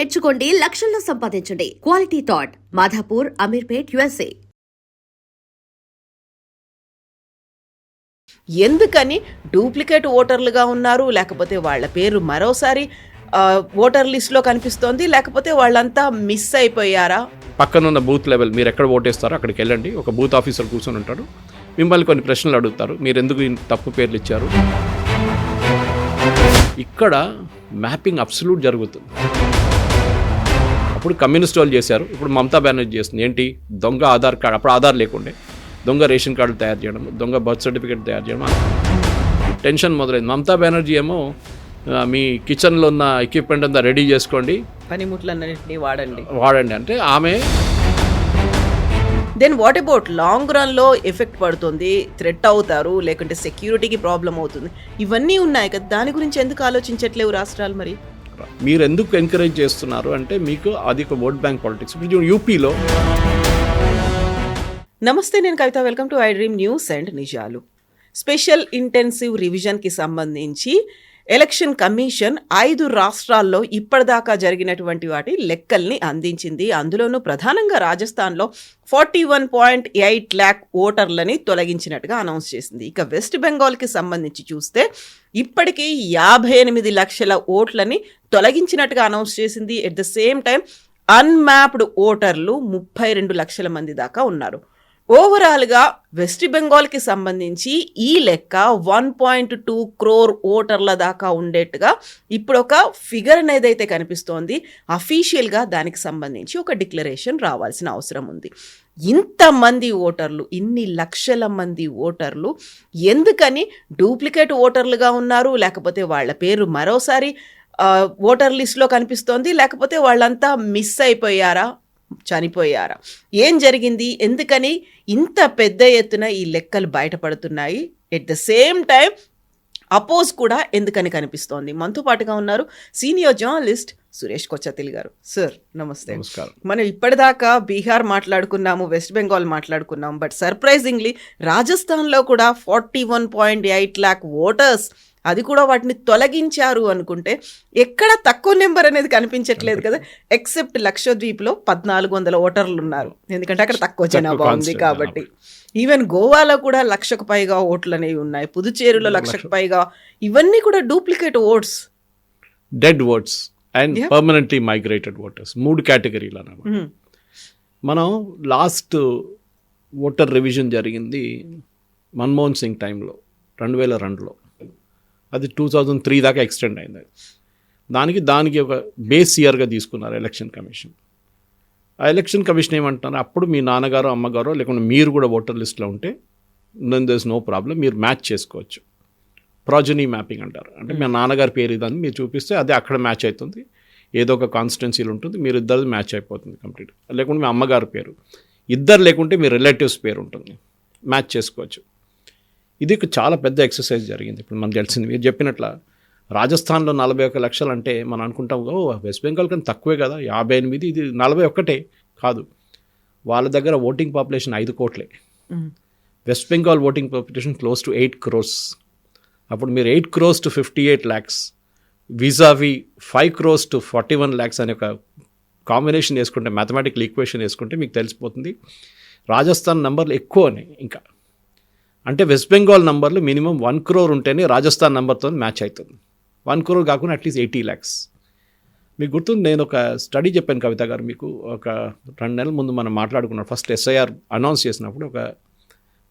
నేర్చుకోండి, లక్షల్లో సంపాదించండి. Quality thought Madhapur, Ameerpet, USA. ఎందుకని డూప్లికేట్ ఓటర్లుగా ఉన్నారు, లేకపోతే వాళ్ళ పేరు మరోసారి ఓటర్ లిస్ట్లో కనిపిస్తోంది, లేకపోతే వాళ్ళంతా మిస్ అయిపోయారా? పక్కనున్న బూత్ లెవెల్ మీరు ఎక్కడ ఓటేస్తారో అక్కడికి వెళ్ళండి. ఒక బూత్ ఆఫీసర్ కూర్చొని ఉంటాడు. మిమ్మల్ని కొన్ని ప్రశ్నలు అడుగుతారు. మీరు ఎందుకు తప్పు పేర్లు ఇచ్చారు? ఇక్కడ మ్యాపింగ్ అబ్సల్యూట్ జరుగుతుంది. అప్పుడు కమ్యూనిస్ట్ వాళ్ళు చేశారు, ఇప్పుడు మమతా బెనర్జీ చేస్తుంది. ఏంటి? దొంగ ఆధార్ కార్డు, అప్పుడు ఆధార్ లేకుండే దొంగ రేషన్ కార్డులు తయారు చేయడం, దొంగ బర్త్ సర్టిఫికేట్ తయారు చేయడం, టెన్షన్ మొదలైంది. మమతా బెనర్జీ ఏమో మీ కిచెన్లో ఉన్న ఎక్విప్మెంట్ అంతా రెడీ చేసుకోండి, పనిముట్లన్నింటినీ వాడండి అంటే ఆమె. దెన్ వాట్ అబౌట్ లాంగ్ రన్లో ఎఫెక్ట్ పడుతుంది, థ్రెట్ అవుతారు, లేకుంటే సెక్యూరిటీకి ప్రాబ్లం అవుతుంది, ఇవన్నీ ఉన్నాయి కదా. దాని గురించి ఎందుకు ఆలోచించట్లేవు రాష్ట్రాలు? మరి మీరు ఎందుకు ఎంకరేజ్ చేస్తున్నారు అంటే మీకు అది ఒక ఓట్ బ్యాంక్ పాలిటిక్స్. ఇప్పుడు యూపీలో. నమస్తే, నేను Kavitha. Welcome to I dream news and నిజాలు. స్పెషల్ ఇంటెన్సివ్ రివిజన్కి సంబంధించి ఎలక్షన్ కమిషన్ 5 రాష్ట్రాల్లో ఇప్పటిదాకా జరిగినటువంటి వాటి లెక్కల్ని అందించింది. అందులోనూ ప్రధానంగా రాజస్థాన్లో 41.8 lakh ఓటర్లని తొలగించినట్టుగా అనౌన్స్ చేసింది. ఇక వెస్ట్ బెంగాల్కి సంబంధించి చూస్తే ఇప్పటికీ 58 లక్షల ఓట్లని తొలగించినట్టుగా అనౌన్స్ చేసింది. At the same time unmapped ఓటర్లు 32 లక్షల మంది దాకా ఉన్నారు. ఓవరాల్గా వెస్ట్ బెంగాల్కి సంబంధించి ఈ లెక్క 1.2 crore ఓటర్ల దాకా ఉండేట్టుగా ఇప్పుడు ఒక ఫిగర్ అనేది అయితే కనిపిస్తోంది. అఫీషియల్గా దానికి సంబంధించి ఒక డిక్లరేషన్ రావాల్సిన అవసరం ఉంది. ఇంతమంది ఓటర్లు, ఇన్ని లక్షల మంది ఓటర్లు ఎందుకని డూప్లికేట్ ఓటర్లుగా ఉన్నారు, లేకపోతే వాళ్ళ పేరు మరోసారి ఓటర్ లిస్ట్లో కనిపిస్తోంది, లేకపోతే వాళ్ళంతా మిస్ అయిపోయారా, చనిపోయారా, ఏం జరిగింది, ఎందుకని ఇంత పెద్ద ఎత్తున ఈ లెక్కలు బయటపడుతున్నాయి? At the same time oppose కూడా ఎందుకని కనిపిస్తోంది? మనతో పాటుగా ఉన్నారు సీనియర్ జర్నలిస్ట్ సురేష్ కొచ్చతిల్ గారు. సార్ నమస్తే. మనం ఇప్పటిదాకా బీహార్ మాట్లాడుకున్నాము, వెస్ట్ బెంగాల్ మాట్లాడుకున్నాము, బట్ సర్ప్రైజింగ్లీ రాజస్థాన్లో కూడా 41.8 lakh ఓటర్స్, అది కూడా వాటిని తొలగించారు అనుకుంటే ఎక్కడ తక్కువ నెంబర్ అనేది కనిపించట్లేదు కదా. ఎక్సెప్ట్ లక్షద్వీప్లో 1400 ఓటర్లు ఉన్నారు, ఎందుకంటే అక్కడ తక్కువ జనాభా ఉంది కాబట్టి. ఈవెన్ గోవాలో కూడా 1,00,000కు పైగా ఓట్లు అనేవి ఉన్నాయి, పుదుచ్చేరిలో 1,00,000కు పైగా. ఇవన్నీ కూడా duplicate votes, dead votes and permanently migrated voters, 3 కేటగిరీలు అన్నమాట. మనం లాస్ట్ ఓటర్ రివిజన్ జరిగింది మన్మోహన్ సింగ్ టైంలో 2002లో. అది 2003 దాకా ఎక్స్టెండ్ అయింది. దానికి ఒక బేస్ ఇయర్గా తీసుకున్నారు ఎలక్షన్ కమిషన్. ఆ ఎలక్షన్ కమిషన్ ఏమంటున్నారు, అప్పుడు మీ నాన్నగారు అమ్మగారు లేకుంటే మీరు కూడా ఓటర్ లిస్ట్లో ఉంటే then there is no problem, మీరు మ్యాచ్ చేసుకోవచ్చు. ప్రాజనీ మ్యాపింగ్ అంటారు. అంటే మీ నాన్నగారి పేరు ఇదని మీరు చూపిస్తే అది అక్కడ మ్యాచ్ అవుతుంది, ఏదో ఒక కాన్స్టిట్యున్సీలు ఉంటుంది, మీరు ఇద్దరు మ్యాచ్ అయిపోతుంది కంప్లీట్. లేకుంటే మీ అమ్మగారి పేరు, ఇద్దరు లేకుంటే మీ రిలేటివ్స్ పేరు ఉంటుంది, మ్యాచ్ చేసుకోవచ్చు. ఇది చాలా పెద్ద ఎక్సర్సైజ్ జరిగింది. ఇప్పుడు మనకు తెలిసింది, మీరు చెప్పినట్ల రాజస్థాన్లో 41 లక్షలు అంటే మనం అనుకుంటాం వెస్ట్ బెంగాల్ కన్నా తక్కువే కదా 58, ఇది 41 కాదు. వాళ్ళ దగ్గర ఓటింగ్ పాపులేషన్ 5 కోట్లే. West Bengal voting population close to 8 crores. అప్పుడు మీరు 8 crores to 58 lakhs విజావి 5 crores to 41 lakhs అనే ఒక కాంబినేషన్ వేసుకుంటే, మ్యాథమెటికల్ ఈక్వేషన్ వేసుకుంటే మీకు తెలిసిపోతుంది రాజస్థాన్ నంబర్లు ఎక్కువనే. ఇంకా అంటే వెస్ట్ బెంగాల్ నంబర్లు మినిమం 1 crore ఉంటేనే రాజస్థాన్ నెంబర్తో మ్యాచ్ అవుతుంది. 1 crore కాకుండా అట్లీస్ట్ 80 lakhs. మీకు గుర్తుంది, నేను ఒక స్టడీ చెప్పాను కవిత గారు మీకు, ఒక 2 నెలల ముందు మనం మాట్లాడుకున్నాం. ఫస్ట్ SIR అనౌన్స్ చేసినప్పుడు ఒక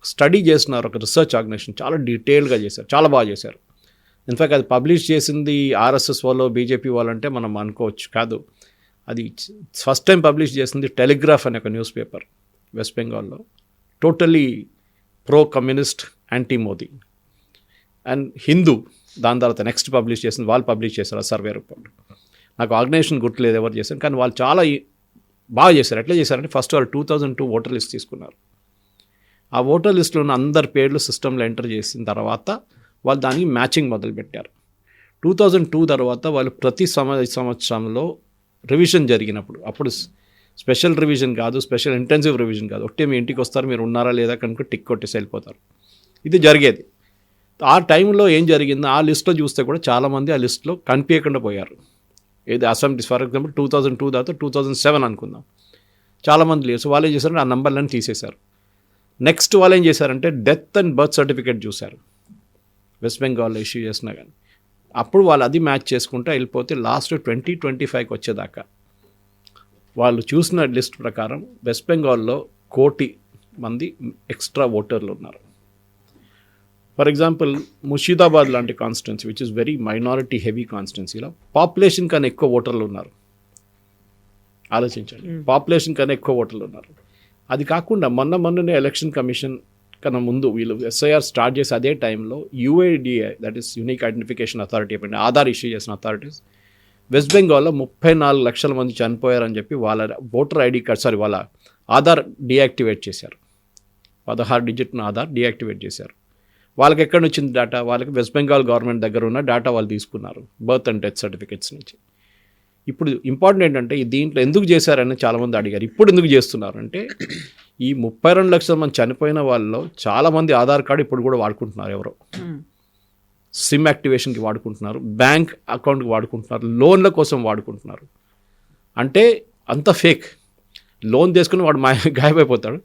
స్టడీ చేస్తున్నారు, ఒక రీసెర్చ్ ఆర్గనైజేషన్, చాలా డీటెయిల్గా చేశారు, చాలా బాగా చేశారు. ఇన్ఫ్యాక్ట్ అది పబ్లిష్ చేసింది RSS వాళ్ళు, BJP వాళ్ళు అంటే మనం అనుకోవచ్చు, కాదు. అది ఫస్ట్ టైం పబ్లిష్ చేసింది టెలిగ్రాఫ్ అనే ఒక న్యూస్ పేపర్ వెస్ట్ బెంగాల్లో, totally pro communist, anti Modi. And Hindu దాని తర్వాత నెక్స్ట్ పబ్లిష్ చేసింది, వాళ్ళు పబ్లిష్ చేశారు ఆ సర్వే రిపోర్ట్. నాకు ఆర్గనైజేషన్ గుర్తులేదు ఎవరు చేశారు, కానీ వాళ్ళు చాలా బాగా చేశారు. ఎట్లా చేశారంటే ఫస్ట్ వాళ్ళు 2002 ఓటర్ లిస్ట్ తీసుకున్నారు. ఆ ఓటర్ లిస్ట్లో ఉన్న అందరి పేర్లు సిస్టంలో ఎంటర్ చేసిన తర్వాత వాళ్ళు దానికి మ్యాచింగ్ మొదలుపెట్టారు. 2002 తర్వాత వాళ్ళు ప్రతి సంవత్సరంలో రివిజన్ జరిగినప్పుడు, అప్పుడు స్పెషల్ రివిజన్ కాదు, స్పెషల్ ఇంటెన్సివ్ రివిజన్ కాదు, ఒకటే మీ ఇంటికి వస్తారు, మీరు ఉన్నారా లేదా కనుక టిక్ కొట్టేసి వెళ్ళిపోతారు. ఇది జరిగేది. ఆ టైంలో ఏం జరిగిందో ఆ లిస్ట్లో చూస్తే కూడా చాలామంది ఆ లిస్ట్లో కనిపించకుండా పోయారు. ఏది అసెంబ్లీస్ ఫర్ ఎగ్జాంపుల్ 2002 తర్వాత 2007 అనుకుందాం, చాలామంది లేరు. సో వాళ్ళు ఏం చేశారంటే ఆ నంబర్లను తీసేశారు. నెక్స్ట్ వాళ్ళు ఏం చేశారంటే డెత్ అండ్ బర్త్ సర్టిఫికేట్ చూశారు వెస్ట్ బెంగాల్లో ఇష్యూ చేసినా కానీ. అప్పుడు వాళ్ళు అది మ్యాచ్ చేసుకుంటూ వెళ్ళిపోతే లాస్ట్ 2025కి వచ్చేదాకా వాళ్ళు చూసిన లిస్ట్ ప్రకారం వెస్ట్ బెంగాల్లో 1 కోటి మంది ఎక్స్ట్రా ఓటర్లు ఉన్నారు. ఫర్ ఎగ్జాంపుల్ ముషీదాబాద్ లాంటి constituency which is very minority heavy కాన్స్టిట్యున్సీలో పాపులేషన్ కన్నా ఎక్కువ ఓటర్లు ఉన్నారు. ఆలోచించండి, పాపులేషన్ కన్నా ఎక్కువ ఓటర్లు ఉన్నారు. అది కాకుండా మొన్ననే ఎలక్షన్ కమిషన్ కన్నా ముందు వీళ్ళు ఎస్ఐఆర్ స్టార్ట్ చేసి అదే టైంలో UIDA, that is unique identification authority, Aadhaar issue చేసిన అథారిటీస్ వెస్ట్ బెంగాల్లో 34 లక్షల మంది చనిపోయారని చెప్పి వాళ్ళ ఓటర్ ఐడి కార్డ్ వాళ్ళ ఆధార్ డియాక్టివేట్ చేశారు. 16 డిజిట్ను ఆధార్ డియాక్టివేట్ చేశారు. వాళ్ళకి ఎక్కడి నుంచి వచ్చింది డేటా? వాళ్ళకి వెస్ట్ బెంగాల్ గవర్నమెంట్ దగ్గర ఉన్న డేటా వాళ్ళు తీసుకున్నారు, బర్త్ అండ్ డెత్ సర్టిఫికేట్స్ నుంచి. ఇప్పుడు ఇంపార్టెంట్ ఏంటంటే దీంట్లో ఎందుకు చేశారని చాలామంది అడిగారు. ఇప్పుడు ఎందుకు చేస్తున్నారు అంటే ఈ 32 లక్షల మంది చనిపోయిన వాళ్ళలో చాలామంది ఆధార్ కార్డు ఇప్పుడు కూడా వాడుకుంటున్నారు. ఎవరో సిమ్ యాక్టివేషన్కి వాడుకుంటున్నారు, బ్యాంక్ అకౌంట్కి వాడుకుంటున్నారు, లోన్ల కోసం వాడుకుంటున్నారు. అంటే అంత ఫేక్. లోన్ తీసుకుని వాడు గాయమైపోతాడు,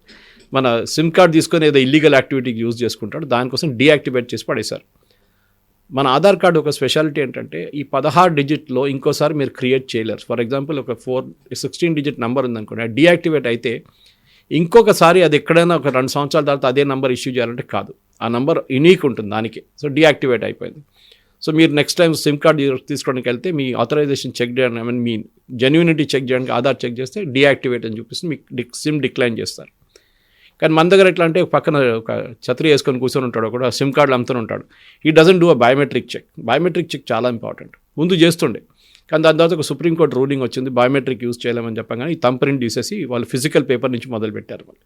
మన సిమ్ కార్డ్ తీసుకొని ఏదో ఇల్లీగల్ యాక్టివిటీకి యూజ్ చేసుకుంటాడు, దానికోసం డీయాక్టివేట్ చేసి పడేశారు. మన ఆధార్ కార్డు ఒక స్పెషాలిటీ ఏంటంటే ఈ 16 డిజిట్లో ఇంకోసారి మీరు క్రియేట్ చేయలేరు. ఫర్ ఎగ్జాంపుల్ ఒక 16 డిజిట్ నెంబర్ ఉందనుకోండి, డీయాక్టివేట్ అయితే ఇంకొకసారి అది ఎక్కడైనా ఒక 2 సంవత్సరాల తర్వాత అదే నెంబర్ ఇష్యూ చేయాలంటే కాదు, ఆ నెంబర్ యూనిక్ ఉంటుంది దానికి. సో డీయాక్టివేట్ అయిపోయింది. సో మీరు నెక్స్ట్ టైం సిమ్ కార్డ్ తీసుకోవడానికి వెళ్తే మీ ఆథరైజేషన్ చెక్ చేయడానికి, ఐ మీన్ మీ జెన్యూనిటీ చెక్ చేయడానికి ఆధార్ చెక్ చేస్తే డీయాక్టివేట్ అని చూపిస్తే మీకు సిమ్ డిక్లైన్ చేస్తారు. కానీ మన దగ్గర ఎట్లా అంటే పక్కన ఒక ఛత్రి వేసుకొని కూర్చొని ఉంటాడు, కూడా సిమ్ కార్డులు అమ్ముతూనే ఉంటాడు. He doesn't do a biometric check. Biometric check చాలా ఇంపార్టెంట్. ముందు చేస్తుండే, కానీ దాని తర్వాత ఒక సుప్రీంకోర్టు రూలింగ్ వచ్చింది, బయోమెట్రిక్ యూజ్ చేయలేమని చెప్పాం. కానీ ఈ థంబ్ ప్రింట్ తీసేసి వాళ్ళు ఫిజికల్ పేపర్ నుంచి మొదలుపెట్టారు వాళ్ళు.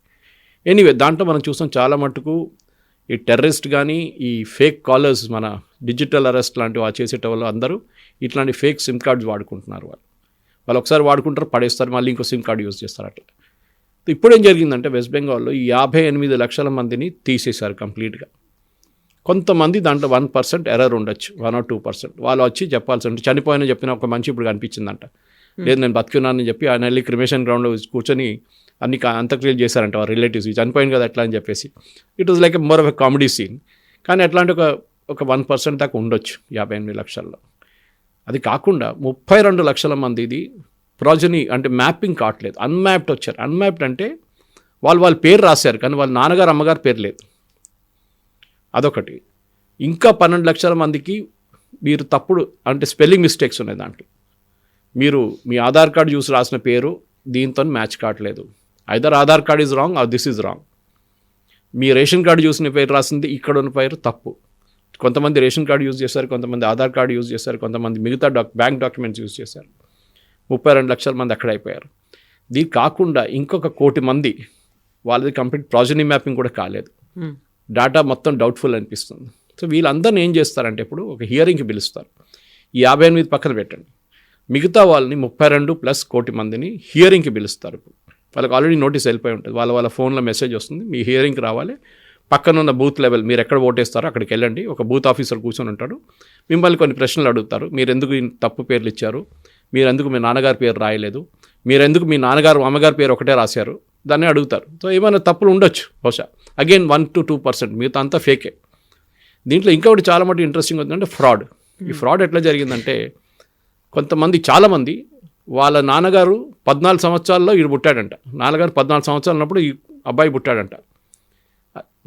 ఎనీవే, దాంట్లో మనం చూస్తాం చాలా మట్టుకు ఈ టెర్రరిస్ట్ కానీ ఈ ఫేక్ కాలర్స్, మన డిజిటల్ అరెస్ట్ లాంటివి చేసేట వాళ్ళు అందరూ ఇట్లాంటి ఫేక్ సిమ్ కార్డ్స్ వాడుకుంటున్నారు. వాళ్ళు ఒకసారి వాడుకుంటారు, పడేస్తారు, మళ్ళీ ఇంకో సిమ్ కార్డు యూజ్ చేస్తారు. అట్లా ఇప్పుడు ఏం జరిగిందంటే వెస్ట్ బెంగాల్లో 58 లక్షల మందిని తీసేశారు కంప్లీట్గా. కొంతమంది దాంట్లో 1% ఎర్రర్ ఉండొచ్చు, 1 or 2%. వాళ్ళు వచ్చి చెప్పాల్సి ఉంటుంది, చనిపోయిన చెప్పిన ఒక మనిషి ఇప్పుడు కనిపించిందంట, లేదు నేను బతికున్నానని చెప్పి ఆయన వెళ్ళి క్రిమేషన్ గ్రౌండ్లో కూర్చొని అన్ని అంత్యక్రియలు చేశారంట వారి రిలేటివ్స్. చనిపోయింది కదా ఎట్లా అని చెప్పేసి. It was like a more of a comedy scene. కానీ అట్లాంటి ఒక 1% దాకా ఉండొచ్చు 58 లక్షల్లో. అది కాకుండా 32 లక్షల మందిది ప్రాజనీ అంటే మ్యాపింగ్ కావట్లేదు, అన్మ్యాప్డ్ వచ్చారు. అన్మ్యాప్డ్ అంటే వాళ్ళ పేరు రాశారు కానీ వాళ్ళ నాన్నగారు అమ్మగారు పేరు లేదు, అదొకటి. ఇంకా 12 లక్షల మందికి మీరు తప్పుడు అంటే స్పెల్లింగ్ మిస్టేక్స్ ఉన్నాయి దాంట్లో. మీరు మీ ఆధార్ కార్డు చూసి రాసిన పేరు దీంతో మ్యాచ్ కావట్లేదు. Either Aadhaar card is wrong or this is wrong. మీ రేషన్ కార్డు చూసిన పేరు రాసింది ఇక్కడ ఉన్న పేరు తప్పు. కొంతమంది రేషన్ కార్డు యూజ్ చేశారు, కొంతమంది ఆధార్ కార్డు యూజ్ చేశారు, కొంతమంది మిగతా బ్యాంక్ డాక్యుమెంట్స్ యూజ్ చేశారు. 32 లక్షల మంది అక్కడ అయిపోయారు. దీనికి కాకుండా ఇంకొక 1 కోటి మంది వాళ్ళది కంప్లీట్ ప్రాజనీ మ్యాపింగ్ కూడా కాలేదు, డేటా మొత్తం డౌట్ఫుల్ అనిపిస్తుంది. సో వీళ్ళందరినీ ఏం చేస్తారంటే ఇప్పుడు ఒక హియరింగ్కి పిలుస్తారు. ఈ 58 పక్కన పెట్టండి, మిగతా వాళ్ళని 32 + 1 కోటి మందిని హియరింగ్కి పిలుస్తారు. ఇప్పుడు వాళ్ళకి ఆల్రెడీ నోటీస్ వెళ్ళిపోయి ఉంటుంది, వాళ్ళ ఫోన్లో మెసేజ్ వస్తుంది, మీ హియరింగ్కి రావాలి, పక్కనున్న బూత్ లెవెల్ మీరు ఎక్కడ ఓటేస్తారో అక్కడికి వెళ్ళండి, ఒక బూత్ ఆఫీసర్ కూర్చొని ఉంటాడు, మిమ్మల్ని కొన్ని ప్రశ్నలు అడుగుతారు. మీరు ఎందుకు తప్పు పేర్లు ఇచ్చారు, మీరెందుకు మీ నాన్నగారి పేరు రాయలేదు, మీరెందుకు మీ నాన్నగారు అమ్మగారి పేరు ఒకటే రాశారు, దాన్ని అడుగుతారు. సో ఏమైనా తప్పులు ఉండొచ్చు బహుశా, అగైన్ 1 to 2%, మిగతా అంతా ఫేకే. దీంట్లో ఇంకొకటి చాలా మటుకు ఇంట్రెస్టింగ్ అవుతుందంటే ఫ్రాడ్. ఈ ఫ్రాడ్ ఎట్లా జరిగిందంటే చాలామంది వాళ్ళ నాన్నగారు 14 సంవత్సరాల్లో ఈడు పుట్టాడంట, నాన్నగారు 14 సంవత్సరాలు ఉన్నప్పుడు ఈ అబ్బాయి పుట్టాడంట,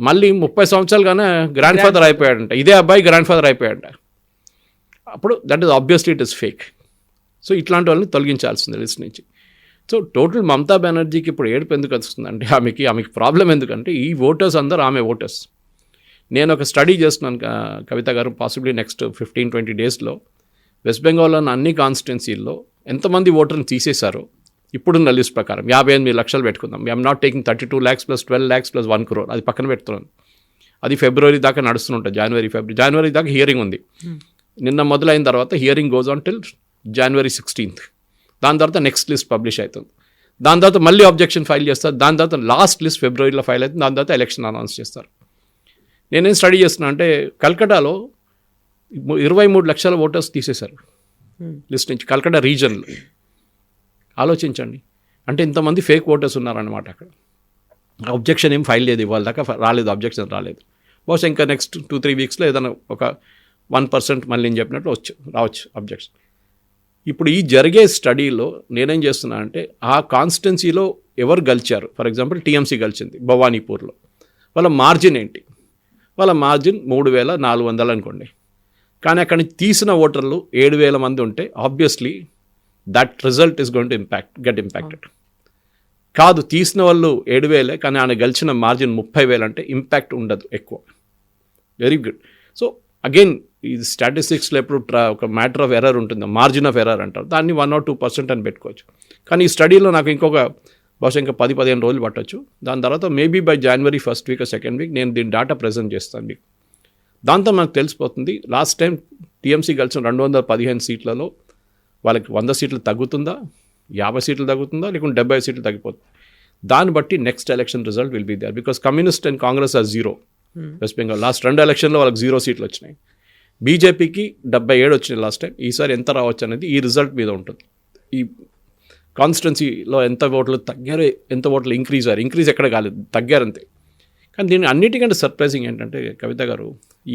మళ్ళీ 30 సంవత్సరాలుగానే గ్రాండ్ ఫాదర్ అయిపోయాడంట, ఇదే అబ్బాయి గ్రాండ్ ఫాదర్ అయిపోయాడంట. అప్పుడు that is obviously it is fake. So ఇట్లాంటి వాళ్ళని తొలగించాల్సింది లిస్ట్ నుంచి. సో టోటల్ మమతా బెనర్జీకి ఇప్పుడు ఏడుపు ఎందుకు వస్తుందంటే ఆమెకి ప్రాబ్లం ఎందుకంటే ఈ ఓటర్స్ అందరూ ఆమె ఓటర్స్. నేను ఒక స్టడీ చేస్తున్నాను కవిత గారు, పాసిబ్లీ నెక్స్ట్ 15-20 డేస్లో వెస్ట్ బెంగాల్లో అన్ని కాన్స్టిట్యున్సీల్లో ఎంతమంది ఓటర్ని తీసేశారో ఇప్పుడున్న లిస్ట్ ప్రకారం 58 లక్షలు పెట్టుకుందాం. I'm not taking 32 lakhs + 12 lakhs + 1 crore, అది పక్కన పెడుతున్నాను. అది ఫిబ్రవరి దాకా నడుస్తుంటుంది, జనవరి దాకా హియరింగ్ ఉంది. నిన్న మొదలైన తర్వాత hearing goes on till January 16th. దాని తర్వాత నెక్స్ట్ లిస్ట్ పబ్లిష్ అవుతుంది, దాని తర్వాత మళ్ళీ అబ్జెక్షన్ ఫైల్ చేస్తారు, దాని తర్వాత లాస్ట్ లిస్ట్ ఫిబ్రవరిలో ఫైల్ అవుతుంది, దాని తర్వాత ఎలక్షన్ అనౌన్స్ చేస్తారు. నేనేం స్టడీ చేస్తున్నా అంటే కల్కటాలో 23 లక్షల ఓటర్స్ తీసేశారు లిస్ట్ నుంచి కల్కటా రీజన్లో. ఆలోచించండి, అంటే ఇంతమంది ఫేక్ ఓటర్స్ ఉన్నారన్నమాట అక్కడ. అబ్జెక్షన్ ఏం ఫైల్ లేదు, ఇవాళ దాకా రాలేదు, అబ్జెక్షన్ రాలేదు. బహుశా ఇంకా నెక్స్ట్ 2-3 వీక్స్లో ఏదైనా ఒక 1% మళ్ళీ నేను చెప్పినట్లు రావచ్చు అబ్జెక్షన్. ఇప్పుడు ఈ జరిగే స్టడీలో నేనేం చేస్తున్నానంటే ఆ కాన్స్టిట్యున్సీలో ఎవరు గెలిచారు, ఫర్ ఎగ్జాంపుల్ టీఎంసీ గెలిచింది భవానీపూర్లో, వాళ్ళ మార్జిన్ ఏంటి, వాళ్ళ మార్జిన్ 3,400 అనుకోండి. కానీ అక్కడి నుంచి తీసిన ఓటర్లు 7,000 మంది ఉంటే obviously that result is going to get impacted. కాదు, తీసిన వాళ్ళు 7,000 కానీ ఆయన గెలిచిన మార్జిన్ 30,000 అంటే ఇంపాక్ట్ ఉండదు ఎక్కువ. Very good. సో అగైన్ ఈ స్టాటిస్టిక్స్లో ఎప్పుడు ఒక మ్యాటర్ ఆఫ్ ఎర్రర్ ఉంటుంది, మార్జిన్ ఆఫ్ ఎర్రర్ అంటారు, దాన్ని 1 or 2% అని పెట్టుకోవచ్చు. కానీ ఈ స్టడీలో నాకు బహుశా ఇంకా 10-15 రోజులు పట్టవచ్చు. దాని తర్వాత maybe by January 1st week or 2nd week నేను దీని డేటా ప్రజెంట్ చేస్తాను మీకు. దాంతో మనకు తెలిసిపోతుంది లాస్ట్ టైం టీఎంసీ గెలిచిన 215 సీట్లలో వాళ్ళకి 100 సీట్లు తగ్గుతుందా, 50 సీట్లు తగ్గుతుందా, లేకుంటే 70 సీట్లు తగ్గిపోతుంది. దాన్ని బట్టి next election result will be there. Because communist and Congress are 0 West Bengal. Last 2 ఎలక్షన్లో వాళ్ళకి 0 సీట్లు వచ్చినాయి. బీజేపీకి 77 వచ్చినాయి లాస్ట్ టైం. ఈసారి ఎంత రావచ్చు అనేది ఈ రిజల్ట్ మీద ఉంటుంది. ఈ కాన్స్టిట్యున్సీలో ఎంత ఓట్లు తగ్గారు, ఎంత ఓట్లు ఇంక్రీజ్ ఎక్కడ కాలేదు, తగ్గారంతే. కానీ దీని అన్నిటికంటే సర్ప్రైజింగ్ ఏంటంటే కవిత గారు,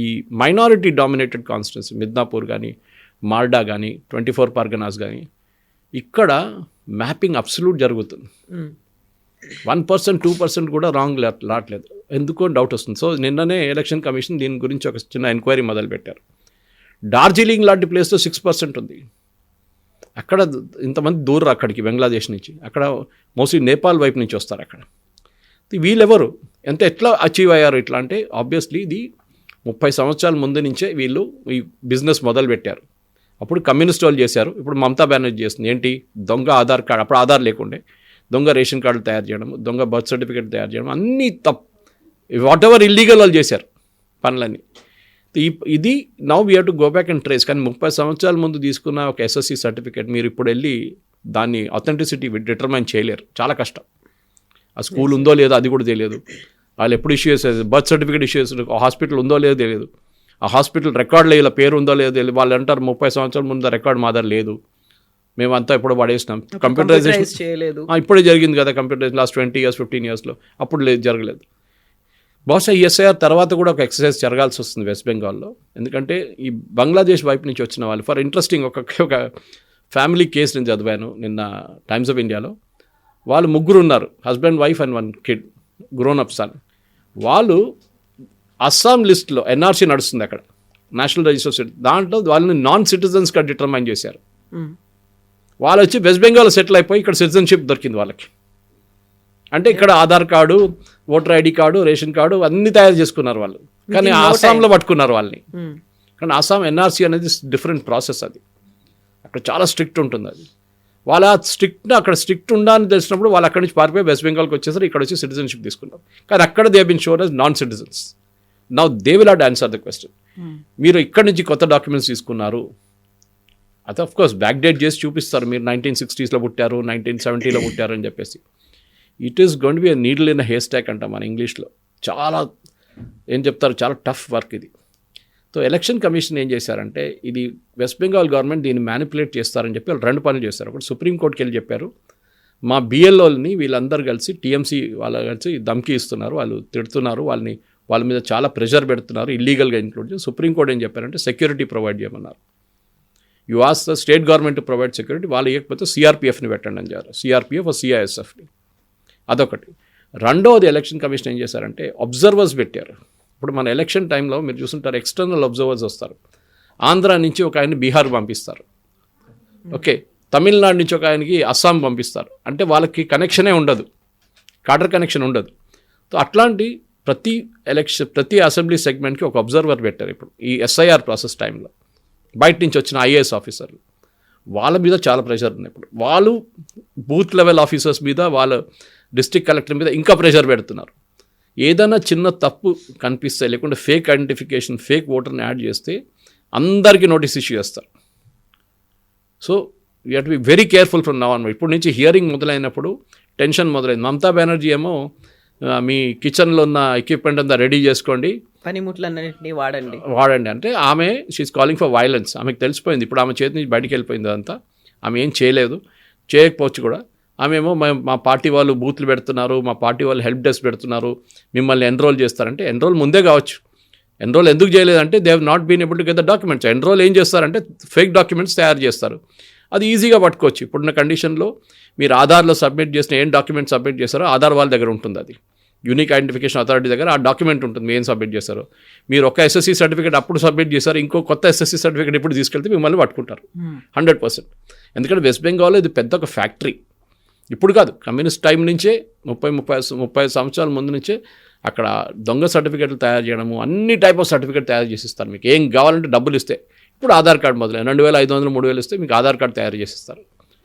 ఈ మైనారిటీ డామినేటెడ్ కాన్స్టిట్యున్సీ మిద్నాపూర్ కానీ, మాల్డా కానీ, 24 పర్గనాస్ కానీ, ఇక్కడ మ్యాపింగ్ అబ్సల్యూట్ జరుగుతుంది. 1%, 2% కూడా రాంగ్ రావట్లేదు. ఎందుకో డౌట్ వస్తుంది. సో నిన్ననే ఎలక్షన్ కమిషన్ దీని గురించి ఒక చిన్న ఎంక్వైరీ మొదలుపెట్టారు. డార్జిలింగ్ లాంటి ప్లేస్లో 6% ఉంది. అక్కడ ఇంతమంది దూరం అక్కడికి బంగ్లాదేశ్ నుంచి, అక్కడ మోస్ట్లీ నేపాల్ వైపు నుంచి వస్తారు. అక్కడ వీళ్ళెవరు ఎట్లా అచీవ్ అయ్యారు ఇట్లా అంటే ఆబ్వియస్లీ ఇది 30 సంవత్సరాల ముందు నుంచే వీళ్ళు ఈ బిజినెస్ మొదలు పెట్టారు. అప్పుడు కమ్యూనిస్ట్ వాళ్ళు చేశారు, ఇప్పుడు మమతా బెనర్జీ చేస్తుంది. ఏంటి, దొంగ ఆధార్ కార్డు, అప్పుడు ఆధార్ లేకుండే, దొంగ రేషన్ కార్డులు తయారు చేయడం, దొంగ బర్త్ సర్టిఫికేట్ తయారు చేయడం, అన్నీ వాట్ ఎవర్ ఇల్లీగల్ వాళ్ళు చేశారు పనులన్నీ. ఇది now we have to go back and trace. కానీ 30 సంవత్సరాల ముందు తీసుకున్న ఒక SSC సర్టిఫికేట్ మీరు ఇప్పుడు వెళ్ళి దాన్ని అథెంటిసిటీ డిటర్మైన్ చేయలేరు, చాలా కష్టం. ఆ స్కూల్ ఉందో లేదో అది కూడా తెలియదు, వాళ్ళు ఎప్పుడు ఇష్యూ చేసేది, బర్త్ సర్టిఫికేట్ ఇష్యూ చేస్తారు, హాస్పిటల్ ఉందో లేదో తెలియదు, ఆ హాస్పిటల్ రికార్డులో ఇలా పేరు ఉందో లేదో తెలియదు. వాళ్ళు అంటారు 30 సంవత్సరాల ముందు రికార్డు మా దగ్గర లేదు, మేమంతా ఎప్పుడో పడేసినాం, కంప్యూటరైజేషన్ చేయలేదు. ఇప్పుడే జరిగింది కదా కంప్యూటరైజేషన్, లాస్ట్ 20 years 15 yearsలో, అప్పుడు జరగలేదు. బహుశా SIR తర్వాత కూడా ఒక ఎక్సర్సైజ్ జరగాల్సి వస్తుంది వెస్ట్ బెంగాల్లో. ఎందుకంటే ఈ బంగ్లాదేశ్ వైపు నుంచి వచ్చిన వాళ్ళు, ఫర్ ఇంట్రెస్టింగ్ ఒక ఫ్యామిలీ కేసు నేను చదివాను నిన్న టైమ్స్ ఆఫ్ ఇండియాలో. వాళ్ళు 3 ఉన్నారు, husband, wife and 1 kid, grown up son. వాళ్ళు అస్సాం లిస్ట్లో NRC నడుస్తుంది అక్కడ, నేషనల్ రిజిస్టర్, దాంట్లో వాళ్ళని నాన్ సిటిజన్స్గా డిటర్మైన్ చేశారు. వాళ్ళు వచ్చి వెస్ట్ బెంగాల్లో సెటిల్ అయిపోయి ఇక్కడ సిటిజన్షిప్ దొరికింది వాళ్ళకి. అంటే ఇక్కడ Aadhaar card, voter ID card, ration card అన్నీ తయారు చేసుకున్నారు వాళ్ళు. కానీ అస్సాంలో పట్టుకున్నారు వాళ్ళని. కానీ అస్సాం NRC అనేది డిఫరెంట్ ప్రాసెస్, అది అక్కడ చాలా స్ట్రిక్ట్ ఉంటుంది. అది వాళ్ళ అక్కడ స్ట్రిక్ట్ ఉండాలని తెలిసినప్పుడు వాళ్ళు అక్కడి నుంచి పారిపోయి వెస్ట్ బెంగాల్కి వచ్చేసరికి ఇక్కడ వచ్చి సిటిజన్షిప్ తీసుకున్నారు. కానీ అక్కడ they been shown as non citizens. Now they will have to answer the question. మీరు ఇక్కడి నుంచి కొత్త డాక్యుమెంట్స్ తీసుకున్నారు, అది ఆఫ్ కోర్స్ బ్యాక్ డేట్ చేసి చూపిస్తారు, మీరు 1960sలో పుట్టారు, 1970లో పుట్టారు అని చెప్పేసి. It is going to be a needle in a hair stock అంటాం మన ఇంగ్లీష్లో. చాలా ఏం చెప్తారు, చాలా టఫ్ వర్క్ ఇది. సో ఎలక్షన్ కమిషన్ ఏం చేశారంటే, ఇది వెస్ట్ బెంగాల్ గవర్నమెంట్ దీన్ని మ్యానిపులేట్ చేస్తారని చెప్పి వాళ్ళు 2 పనులు చేస్తారు. ఒకటి సుప్రీంకోర్టుకి వెళ్ళి చెప్పారు, మా BLOని వీళ్ళందరూ కలిసి TMC వాళ్ళు కలిసి ధమ్కీ ఇస్తున్నారు, వాళ్ళు తిడుతున్నారు, వాళ్ళ మీద చాలా ప్రెషర్ పెడుతున్నారు, ఇల్లీగల్గా ఇంక్లూడ్ చేసి. సుప్రీంకోర్టు ఏం చెప్పారంటే సెక్యూరిటీ ప్రొవైడ్ చేయమన్నారు. You ask the state government to provide security, వాళ్ళు ఇవ్వకపోతే CRPFని పెట్టండి అని చెప్పారు, CRPF CISFని. అదొకటి. రెండవది ఎలక్షన్ కమిషన్ ఏం చేశారంటే అబ్జర్వర్స్ పెట్టారు. ఇప్పుడు మన ఎలక్షన్ టైంలో మీరు చూస్తుంటారు, ఎక్స్టర్నల్ అబ్జర్వర్స్ వస్తారు. ఆంధ్ర నుంచి ఒక ఆయన్ని బీహార్ పంపిస్తారు, ఓకే, తమిళనాడు నుంచి ఒక ఆయనకి అస్సాం పంపిస్తారు. అంటే వాళ్ళకి కనెక్షనే ఉండదు, కాడర్ కనెక్షన్ ఉండదు. సో అట్లాంటి ప్రతి అసెంబ్లీ సెగ్మెంట్కి ఒక అబ్జర్వర్ పెట్టారు. ఇప్పుడు ఈ SIR ప్రాసెస్ టైంలో బయట నుంచి వచ్చిన IAS ఆఫీసర్లు, వాళ్ళ మీద చాలా ప్రెషర్ ఉంది. ఇప్పుడు వాళ్ళు బూత్ లెవెల్ ఆఫీసర్స్ మీద, వాళ్ళ డిస్ట్రిక్ట్ కలెక్టర్ మీద ఇంకా ప్రెషర్ పెడుతున్నారు. ఏదైనా చిన్న తప్పు కనిపిస్తే, లేకుంటే ఫేక్ ఐడెంటిఫికేషన్, ఫేక్ ఓటర్ని యాడ్ చేస్తే అందరికీ నోటీస్ ఇష్యూ చేస్తారు. So you have to be very careful from now on. ఇప్పటి నుంచి హియరింగ్ మొదలైనప్పుడు టెన్షన్ మొదలైంది. మమతా బెనర్జీ ఏమో మీ కిచెన్లో ఉన్న ఎక్విప్మెంట్ అంతా రెడీ చేసుకోండి, పనిముట్లన్నింటినీ వాడండి అంటే ఆమె షీఈస్ కాలింగ్ ఫర్ వైలెన్స్. ఆమెకు తెలిసిపోయింది ఇప్పుడు ఆమె చేతి నుంచి బయటికి వెళ్ళిపోయింది అదంతా. ఆమె ఏం చేయలేదు, చేయకపోవచ్చు కూడా. ఆమెమో మా పార్టీ వాళ్ళు బూత్లు పెడుతున్నారు, మా పార్టీ వాళ్ళు హెల్ప్ డెస్క్ పెడుతున్నారు, మిమ్మల్ని ఎన్రోల్ చేస్తారంటే ఎన్రోల్ ముందే కావచ్చు. ఎన్రోల్ ఎందుకు చేయలేదంటే they have not been able to get the documents. Enrol ఏం చేస్తారంటే ఫేక్ డాక్యుమెంట్స్ తయారు చేస్తారు. అది ఈజీగా పట్టుకోవచ్చు. ఇప్పుడున్న కండిషన్లో మీరు ఆధార్లో సబ్మిట్ చేసిన ఏం డాక్యుమెంట్ సబ్మిట్ చేస్తారో ఆధార్ వాళ్ళ దగ్గర ఉంటుంది. అది యూనిక్ ఐడెంటిఫికేషన్ అథారిటీ దగ్గర ఆ డాక్యుమెంట్ ఉంటుంది ఏం సబ్మిట్ చేస్తారో. మీరు ఒక ఎస్ఎస్సీ సర్టిఫికేట్ అప్పుడు సబ్మిట్ చేశారు, ఇంకో కొత్త ఎస్ఎస్సీ సర్టిఫికేట్ ఇప్పుడు తీసుకెళ్తే మిమ్మల్ని పట్టుకుంటారు 100%. ఎందుకంటే వెస్ట్ బెంగాల్లో ఇది పెద్ద ఒక ఫ్యాక్టరీ. ఇప్పుడు కాదు, కమ్యూనిస్ట్ టైం నుంచే 30 సంవత్సరాల ముందు నుంచే అక్కడ దొంగ సర్టిఫికేట్లు తయారు చేయడము, అన్ని టైప్ ఆఫ్ సర్టిఫికేట్ తయారు చేసిస్తారు. మీకు ఏం కావాలంటే డబ్బులు ఇస్తే, ఇప్పుడు ఆధార్ కార్డు మొదలై 2,500 3,000 ఇస్తే మీకు ఆధార్ కార్డు తయారు చేసిస్తారు.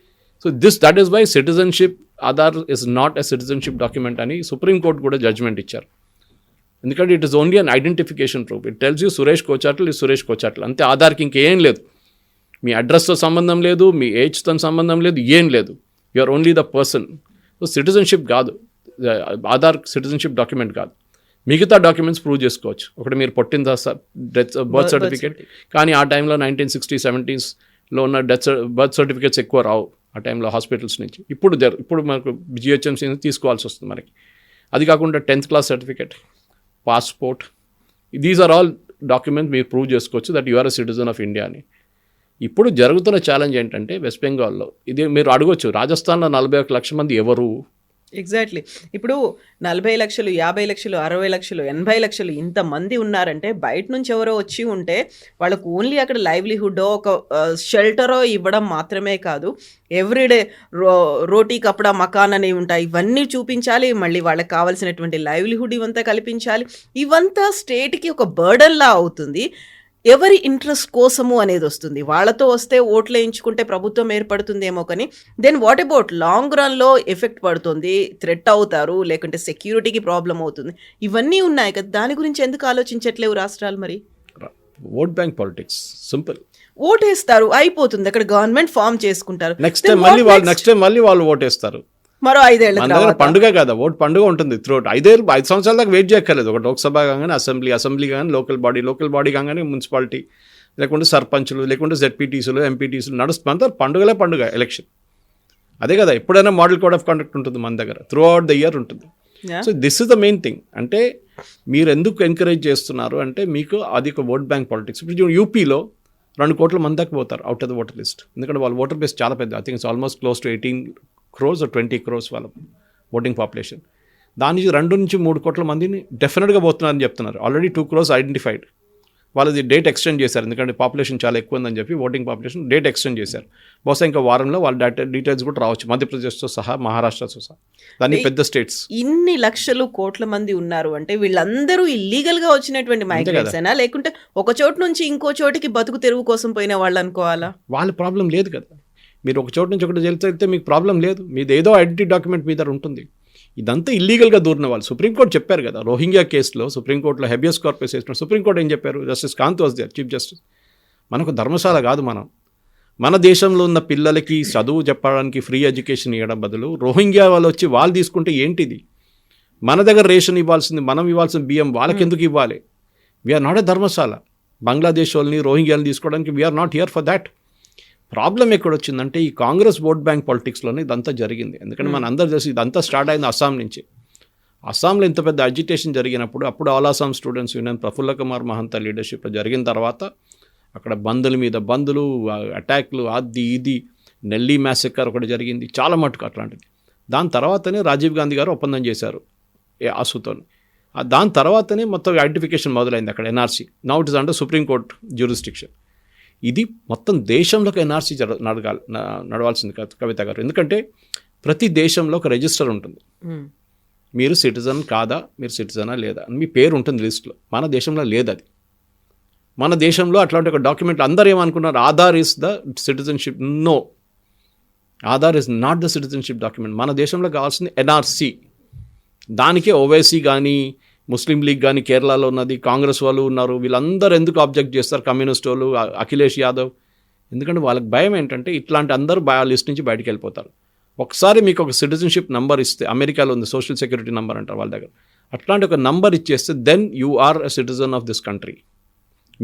So that is why citizenship Aadhaar is not a citizenship document అని సుప్రీంకోర్టు కూడా జడ్జ్మెంట్ ఇచ్చారు. ఎందుకంటే it is only an identification proof. It tells you Suresh Kochatla ఈ సురేష్ కోచాట్ల అంతే. ఆధార్కి ఇంకేం లేదు, మీ అడ్రస్తో సంబంధం లేదు, మీ ఏజ్తో సంబంధం లేదు, ఏం లేదు. You are only the person. So citizenship కాదు, ఆధార్ సిటిజన్షిప్ డాక్యుమెంట్ కాదు. మిగతా డాక్యుమెంట్స్ ప్రూవ్ చేసుకోవచ్చు. ఒకటి మీరు పుట్టిన బర్త్ సర్టిఫికేట్, కానీ ఆ టైంలో 1960s 70sలో ఉన్న బర్త్ సర్టిఫికేట్స్ ఎక్కువ రావు ఆ టైంలో హాస్పిటల్స్ నుంచి. ఇప్పుడు మనకు జిహెచ్ఎంసీ నుంచి తీసుకోవాల్సి వస్తుంది మనకి. అది కాకుండా 10th class certificate, passport, these are all documents మీరు ప్రూవ్ చేసుకోవచ్చు that you are a citizen of India అని. ఇప్పుడు జరుగుతున్న ఛాలెంజ్ ఏంటంటే వెస్ట్ బెంగాల్లో ఇది మీరు అడగొచ్చు, రాజస్థాన్లో 41 లక్షల మంది ఎవరు? ఎగ్జాక్ట్లీ. ఇప్పుడు 40 లక్షలు, 50 లక్షలు, 60 లక్షలు, 80 లక్షలు ఇంతమంది ఉన్నారంటే బయట నుంచి ఎవరో వచ్చి ఉంటే వాళ్ళకు ఓన్లీ అక్కడ లైవ్లీహుడ్డో ఒక షెల్టరో ఇవ్వడం మాత్రమే కాదు, ఎవ్రీడే రోటీ కపడా మకాన్ అనేవి ఉంటాయి, ఇవన్నీ చూపించాలి. మళ్ళీ వాళ్ళకి కావాల్సినటువంటి లైవ్లీహుడ్ ఇవంతా కల్పించాలి. ఇవంతా స్టేట్కి ఒక బర్డన్లా అవుతుంది. ఎవరి ఇంట్రెస్ట్ కోసము అనేది వస్తుంది. వాళ్ళతో వస్తే ఓట్లు వేయించుకుంటే ప్రభుత్వం ఏర్పడుతుందేమో, కానీ దెన్ వాట్ అబౌట్ లాంగ్ రన్లో ఎఫెక్ట్ పడుతుంది, థ్రెట్ అవుతారు, లేకుంటే సెక్యూరిటీకి ప్రాబ్లం అవుతుంది. ఇవన్నీ ఉన్నాయి కదా, దాని గురించి ఎందుకు ఆలోచించట్లేవు రాష్ట్రాలు? మరి ఓట్ బ్యాంక్ పాలిటిక్స్ సింపుల్. ఓటేస్తారు, అయిపోతుంది, అక్కడ గవర్నమెంట్ ఫామ్ చేసుకుంటారు, నెక్స్ట్ టైం మళ్ళీ వాళ్ళు ఓటేస్తారు. మరో 5 ఏళ్ళ పండుగ కదా, ఓట్ పండుగ ఉంటుంది త్రూఅవుట్. 5 సంవత్సరాల దాకా వెయిట్ చేయక్కర్లేదు. ఒక లోక్సభ కాగానే అసెంబ్లీ కాగానే లోకల్ బాడీ కాగానే మున్సిపాలిటీ, లేకుంటే సర్పంచులు, లేకుంటే జెడ్పీటీసీలు, ఎంపీటీసీలు నడుస్తుంది. పండుగ ఎలక్షన్. అదే కదా, ఎప్పుడైనా మోడల్ కోడ్ ఆఫ్ కండక్ట్ ఉంటుంది మన దగ్గర, త్రూఅవుట్ ద ఇయర్ ఉంటుంది. So this is the main thing. అంటే మీరు ఎందుకు ఎంకరేజ్ చేస్తున్నారు అంటే మీకు అది ఒక ఓట్ బ్యాంక్ పాలిటిక్స్. ఇప్పుడు యూపీలో 2 కోట్ల మంది దాకా పోతారు out of the voter list. ఎందుకంటే వాళ్ళ ఓటర్ బేస్ చాలా పెద్ద. I think it's almost close to 18 crores or 20 crores వాళ్ళ ఓటింగ్ పాపులేషన్. దాని నుంచి 2 నుంచి 3 కోట్ల మందిని డెఫినెట్గా పోతున్నారని చెప్తున్నారు. Already 2 crores identified. వాళ్ళది డేట్ ఎక్స్టెండ్ చేశారు, ఎందుకంటే పాపులేషన్ చాలా ఎక్కువ ఉందని చెప్పి ఓటింగ్ పాపులేషన్ డేట్ ఎక్స్టెండ్ చేశారు. బహుశా ఇంకా వారంలో వాళ్ళ డీటెయిల్స్ కూడా రావచ్చు, మధ్యప్రదేశ్తో సహా, మహారాష్ట్రతో సహా, దాన్ని పెద్ద స్టేట్స్. ఇన్ని లక్షలు కోట్ల మంది ఉన్నారు అంటే వీళ్ళందరూ ఇల్లీగల్గా వచ్చినటువంటి మైగ్రెంట్స్ అయినా, లేకుంటే ఒక చోటు నుంచి ఇంకో చోటికి బతుకు తెరువు కోసం పోయిన వాళ్ళు అనుకోవాలా? వాళ్ళ ప్రాబ్లం లేదు కదా. మీరు ఒక చోటు నుంచి ఒకటి వెళ్తే మీకు ప్రాబ్లం లేదు, మీది ఏదో ఐడెంటిటీ డాక్యుమెంట్ మీ దగ్గర ఉంటుంది. ఇదంతా ఇల్లీగల్గా దూరిన వాళ్ళు. సుప్రీంకోర్టు చెప్పారు కదా, రోహింగ్యా కేసులో సుప్రీంకోర్టులో హెబియస్ కార్పస్ వేసిన సుప్రీంకోర్టు ఏం చెప్పారు? Justice Kant was there, chief justice. మనకు ధర్మశాల కాదు. మన దేశంలో ఉన్న పిల్లలకి చదువు చెప్పడానికి ఫ్రీ ఎడ్యుకేషన్ ఇవ్వడం బదులు రోహింగ్యా వాళ్ళు వచ్చి వాళ్ళు తీసుకుంటే ఏంటిది? మన దగ్గర రేషన్ ఇవ్వాల్సింది, మనం ఇవ్వాల్సిన బియ్యం వాళ్ళకి ఎందుకు ఇవ్వాలి? వీఆర్ నాట్ ఎ ధర్మశాల. బంగ్లాదేశ్ వాళ్ళని, రోహింగ్యాలను తీసుకోవడానికి we are not here for that. Problem ఎక్కడొచ్చిందంటే ఈ కాంగ్రెస్ ఓట్ బ్యాంక్ పాలిటిక్స్లోనే ఇదంతా జరిగింది. ఎందుకంటే మన అందరూ తెలిసి ఇదంతా స్టార్ట్ అయింది అస్సాం నుంచి. అస్సాంలో ఇంత పెద్ద అజిటేషన్ జరిగినప్పుడు అప్పుడు all Assam students union Prafulla Kumar Mahanta లీడర్షిప్లో జరిగిన తర్వాత అక్కడ బందుల మీద బందులు, అటాక్లు, అది ఇది, నెల్లీ మ్యాసెక్కర్ ఒకటి జరిగింది, చాలా మటుకు అట్లాంటిది. దాని తర్వాతనే రాజీవ్ గాంధీ గారు ఒప్పందం చేశారు ఆసుతో. దాని తర్వాతనే మొత్తం ఐడెంటిఫికేషన్ మొదలైంది అక్కడ, NRC. Now it is under supreme court jurisdiction. ఇది మొత్తం దేశంలోకి ఎన్ఆర్సీ నడవాల్సింది కవిత గారు. ఎందుకంటే ప్రతి దేశంలో ఒక రిజిస్టర్ ఉంటుంది. మీరు సిటిజన్ కాదా, మీరు సిటిజనా లేదా అని మీ పేరు ఉంటుంది లిస్ట్లో. మన దేశంలో లేదు అది. మన దేశంలో అట్లాంటి ఒక డాక్యుమెంట్ అందరూ ఏమనుకున్నారు, Aadhaar is the citizenship. No, Aadhaar is not the citizenship document. మన దేశంలో కావాల్సింది ఎన్ఆర్సీ. దానికే ఓవైసీ కానీ, ముస్లిం లీగ్ కానీ కేరళలో ఉన్నది, కాంగ్రెస్ వాళ్ళు ఉన్నారు, వీళ్ళందరూ ఎందుకు ఆబ్జెక్ట్ చేస్తారు? కమ్యూనిస్ట్ వాళ్ళు, అఖిలేష్ యాదవ్. ఎందుకంటే వాళ్ళకి భయం ఏంటంటే ఇట్లాంటి అందరూ లిస్ట్ నుంచి బయటకు వెళ్ళిపోతారు. ఒకసారి మీకు ఒక సిటిజన్షిప్ నంబర్ ఇస్తే, అమెరికాలో ఉంది సోషల్ సెక్యూరిటీ నంబర్ అంటారు వాళ్ళ దగ్గర, అట్లాంటి ఒక నంబర్ ఇచ్చేస్తే then you are a citizen of this country.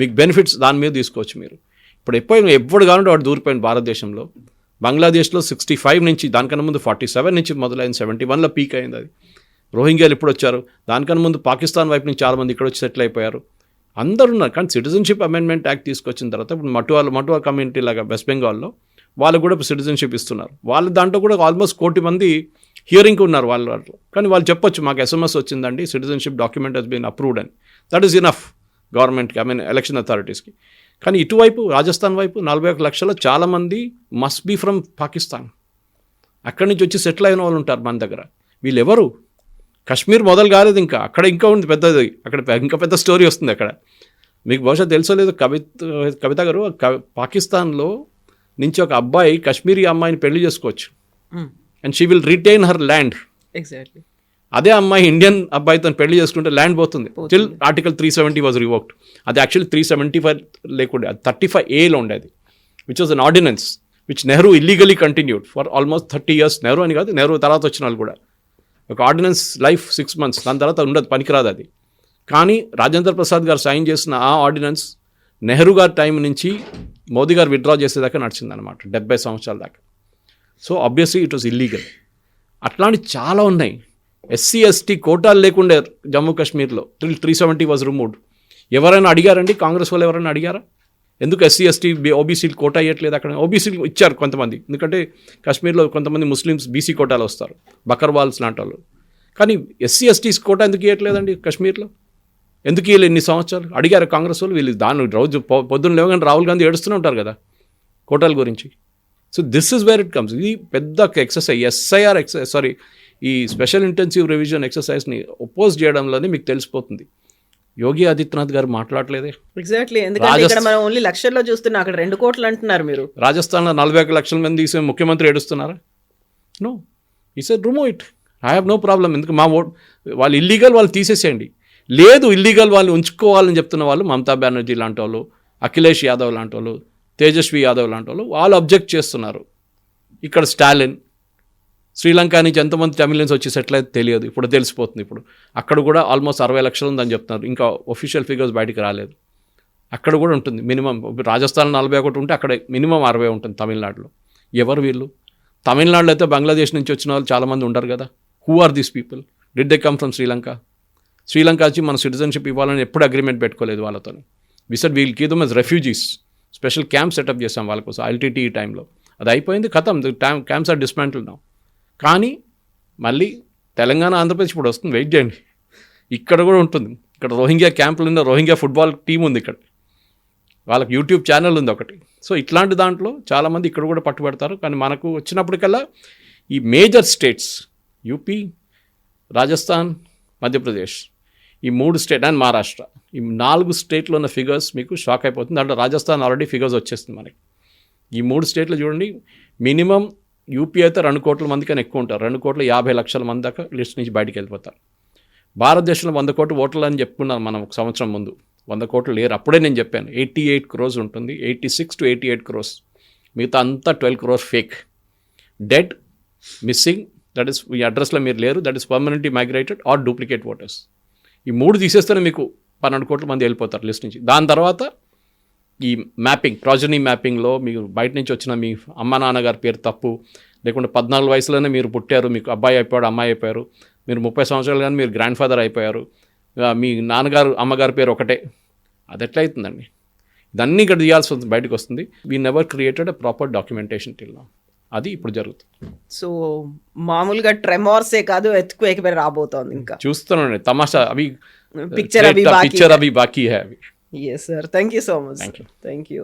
మీకు బెనిఫిట్స్ దాని మీద తీసుకోవచ్చు మీరు. ఇప్పుడు ఎప్పుడు కావాలంటే వాడు దూరిపోయింది భారతదేశంలో. బంగ్లాదేశ్లో 65 నుంచి, దానికన్నా ముందు 47 నుంచి మొదలైంది, 71లో పీక్ అయింది అది. రోహింగ్యాలు ఇప్పుడు వచ్చారు, దానికన్నా ముందు పాకిస్తాన్ వైపు నుంచి చాలామంది ఇక్కడ వచ్చి సెటిల్ అయిపోయారు. అందరు ఉన్నారు. కానీ సిటిజన్షిప్ అమెండ్మెంట్ యాక్ట్ తీసుకొచ్చిన తర్వాత ఇప్పుడు మటువా కమ్యూనిటీ లాగా వెస్ట్ బెంగాల్లో వాళ్ళు కూడా సిటిజన్షిప్ ఇస్తున్నారు. వాళ్ళ దాంట్లో కూడా ఆల్మోస్ట్ 1 కోటి మంది హియరింగ్ ఉన్నారు వాళ్ళు. కానీ వాళ్ళు చెప్పొచ్చు మాకు SMS వచ్చిందండి, citizenship document has been approved అని. దట్ ఈస్ ఇనఫ్ గవర్నమెంట్కి, ఎలక్షన్ అథారిటీస్కి. కానీ ఇటువైపు రాజస్థాన్ వైపు 41 లక్షల చాలామంది మస్ట్ బీ ఫ్రమ్ పాకిస్తాన్, అక్కడి నుంచి వచ్చి సెటిల్ అయిన వాళ్ళు ఉంటారు మన దగ్గర. వీళ్ళు ఎవరు? కాశ్మీర్ మొదలు కాలేదు ఇంకా, అక్కడ ఇంకా ఉంది పెద్దది, అక్కడ ఇంకా పెద్ద స్టోరీ వస్తుంది అక్కడ. మీకు బహుశా తెలుసో లేదు, కవిత గారు, పాకిస్తాన్లో నుంచి ఒక అబ్బాయి కాశ్మీరీ అమ్మాయిని పెళ్లి చేసుకోవచ్చు, and she will retain her land. Exactly. అదే అమ్మాయి ఇండియన్ అబ్బాయితో పెళ్లి చేసుకుంటే ల్యాండ్ పోతుంది. Still article 370 was revoked. అది యాక్చువల్లీ 375 లేకుండే, అది 35A ఉండేది, which was an ordinance which Nehru illegally continued for almost 30 years. Nehru అని కాదు, నెహ్రూ తర్వాత వచ్చిన వాళ్ళు కూడా. ఒక ఆర్డినెన్స్ లైఫ్ 6 months, దాని తర్వాత ఉండదు, పనికిరాదు అది. కానీ రాజేంద్ర ప్రసాద్ గారు సైన్ చేసిన ఆ ఆర్డినెన్స్ నెహ్రూ గారి టైం నుంచి మోదీ గారు విత్డ్రా చేసేదాకా నడిచిందనమాట, 70 సంవత్సరాల దాకా. So obviously it was illegal. అట్లాంటి చాలా ఉన్నాయి. SC ST కోటాలు లేకుండే జమ్మూ కాశ్మీర్లో, 370 వాజ్ రిమూవ్డ్. ఎవరైనా అడిగారండి, కాంగ్రెస్ వాళ్ళు ఎవరైనా అడిగారా ఎందుకు SC ST OBC కోటా ఇవ్వట్లేదు? అక్కడ OBC ఇచ్చారు కొంతమంది, ఎందుకంటే కాశ్మీర్లో కొంతమంది ముస్లిమ్స్ BC కోటాలో వస్తారు, బకర్వాల్స్ లాంటి వాళ్ళు. కానీ SC ST కోటా ఎందుకు ఇవ్వట్లేదండి కాశ్మీర్లో? ఎందుకు వీళ్ళు ఎన్ని సంవత్సరాలు అడిగారు కాంగ్రెస్ వాళ్ళు? వీళ్ళు దాని రోజు పొద్దున్న లేవగానే రాహుల్ గాంధీ ఏడుస్తూనే ఉంటారు కదా కోటాల గురించి. So this is where it comes. ఇది పెద్ద ఎక్సర్సైజ్, SIR ఎక్సర్సైజ్, ఈ స్పెషల్ ఇంటెన్సివ్ రివిజన్ ఎక్సర్సైజ్ని ఒపోజ్ చేయడంలోనే మీకు తెలిసిపోతుంది. యోగి ఆదిత్యనాథ్ గారు మాట్లాడలేదే. ఎగ్జాక్ట్లీ. ఎందుకంటే ఇక్కడ మనం ఓన్లీ లక్షల్లో చూస్తున్నా, అక్కడ 2 కోట్లు అంటున్నారు మీరు. రాజస్థాన్లో 41 లక్షల మంది తీసే ముఖ్యమంత్రి ఏడుస్తున్నారా? నో, ఈ SIR remove it, I have no problem. ఎందుకు మా ఓట్ వాళ్ళు ఇల్లీగల్, వాళ్ళు తీసేసేయండి. లేదు ఇల్లీగల్ వాళ్ళు ఉంచుకోవాలని చెప్తున్న వాళ్ళు మమతా బెనర్జీ లాంటి వాళ్ళు, అఖిలేష్ యాదవ్ లాంటి వాళ్ళు, తేజస్వి యాదవ్ లాంటి వాళ్ళు, వాళ్ళు అబ్జెక్ట్ చేస్తున్నారు. ఇక్కడ స్టాలిన్, శ్రీలంక నుంచి ఎంతమంది తమిళన్స్ వచ్చి సెటిల్ అయితే తెలియదు, ఇప్పుడు తెలిసిపోతుంది. ఇప్పుడు అక్కడ కూడా ఆల్మోస్ట్ 60 లక్షలు ఉందని చెప్తున్నారు, ఇంకా ఒఫీషియల్ ఫిగర్స్ బయటికి రాలేదు. అక్కడ కూడా ఉంటుంది మినిమం. రాజస్థాన్ 41 ఉంటే అక్కడ మినిమం 60 ఉంటుంది తమిళనాడులో. ఎవరు వీళ్ళు? తమిళనాడులో అయితే బంగ్లాదేశ్ నుంచి వచ్చిన వాళ్ళు చాలామంది ఉండరు కదా. Who are these people? Did they come from Sri Lanka? Sri Lanka వచ్చి మన సిటిజన్షిప్ ఇవ్వాలని ఎప్పుడు అగ్రిమెంట్ పెట్టుకోలేదు వాళ్ళతో. We said wheel keep them as refugees. Special camp setup చేసాం వాళ్ళ కోసం LTTE టైంలో. అది అయిపోయింది, ఖతం. Camps are dismantle now. కానీ మళ్ళీ తెలంగాణ, ఆంధ్రప్రదేశ్ ఇప్పుడు వస్తుంది, వెయిట్ చేయండి. ఇక్కడ కూడా ఉంటుంది. ఇక్కడ రోహింగ్యా క్యాంపులు ఉన్న రోహింగ్యా ఫుట్బాల్ టీం ఉంది ఇక్కడ, వాళ్ళకి యూట్యూబ్ ఛానల్ ఉంది ఒకటి. సో ఇట్లాంటి దాంట్లో చాలామంది ఇక్కడ కూడా పట్టుబడతారు. కానీ మనకు వచ్చినప్పటికల్లా ఈ major states UP, Rajasthan, Madhya Pradesh, ఈ 3 స్టేట్ అండ్ మహారాష్ట్ర, ఈ 4 స్టేట్లో ఉన్న ఫిగర్స్ మీకు షాక్ అయిపోతుంది. దాంట్లో రాజస్థాన్ ఆల్రెడీ ఫిగర్స్ వచ్చేస్తుంది మనకి. ఈ 3 స్టేట్లు చూడండి, మినిమం యూపీ అయితే 2 కోట్ల మంది కన్నా ఎక్కువ ఉంటారు. 2,50,00,000 మంది దాకా లిస్ట్ నుంచి బయటికి వెళ్ళిపోతారు. భారతదేశంలో 100 కోట్ల ఓట్లు అని చెప్పుకున్నాం మనం ఒక సంవత్సరం ముందు. 100 కోట్లు లేరు. అప్పుడే నేను చెప్పాను 88 crores ఉంటుంది, 86 to 88 crores. మిగతా అంతా 12 crores fake, dead, missing, that is ఈ అడ్రస్లో మీరు లేరు, that is permanently migrated or duplicate voters. ఈ 3 తీసేస్తేనే మీకు 12 కోట్ల మంది వెళ్ళిపోతారు లిస్ట్ నుంచి. దాని తర్వాత ఈ మ్యాపింగ్, ప్రాజనీ మ్యాపింగ్లో మీరు బయట నుంచి వచ్చిన మీ అమ్మ నాన్నగారి పేరు తప్పు, లేకుంటే 14 వయసులోనే మీరు పుట్టారు, మీకు అబ్బాయి అయిపోయాడు, అమ్మాయి అయిపోయారు, మీరు 30 సంవత్సరాలు కానీ మీరు గ్రాండ్ ఫాదర్ అయిపోయారు, మీ నాన్నగారు అమ్మగారి పేరు ఒకటే, అది ఎట్లా అవుతుందండి? ఇదన్నీ ఇక్కడ తీయాల్సి వస్తుంది, బయటకు వస్తుంది. We never created a proper documentation till now. అది ఇప్పుడు జరుగుతుంది. సో మామూలుగా ట్రెమార్సే కాదు, ఎర్త్క్వేక్ రాబోతోంది. ఇంకా చూస్తున్నాను తమాషా, అవి పిక్చర్ అవి బాకీ హై అవి. Yes, sir. Thank you so much. Thank you. Thank you.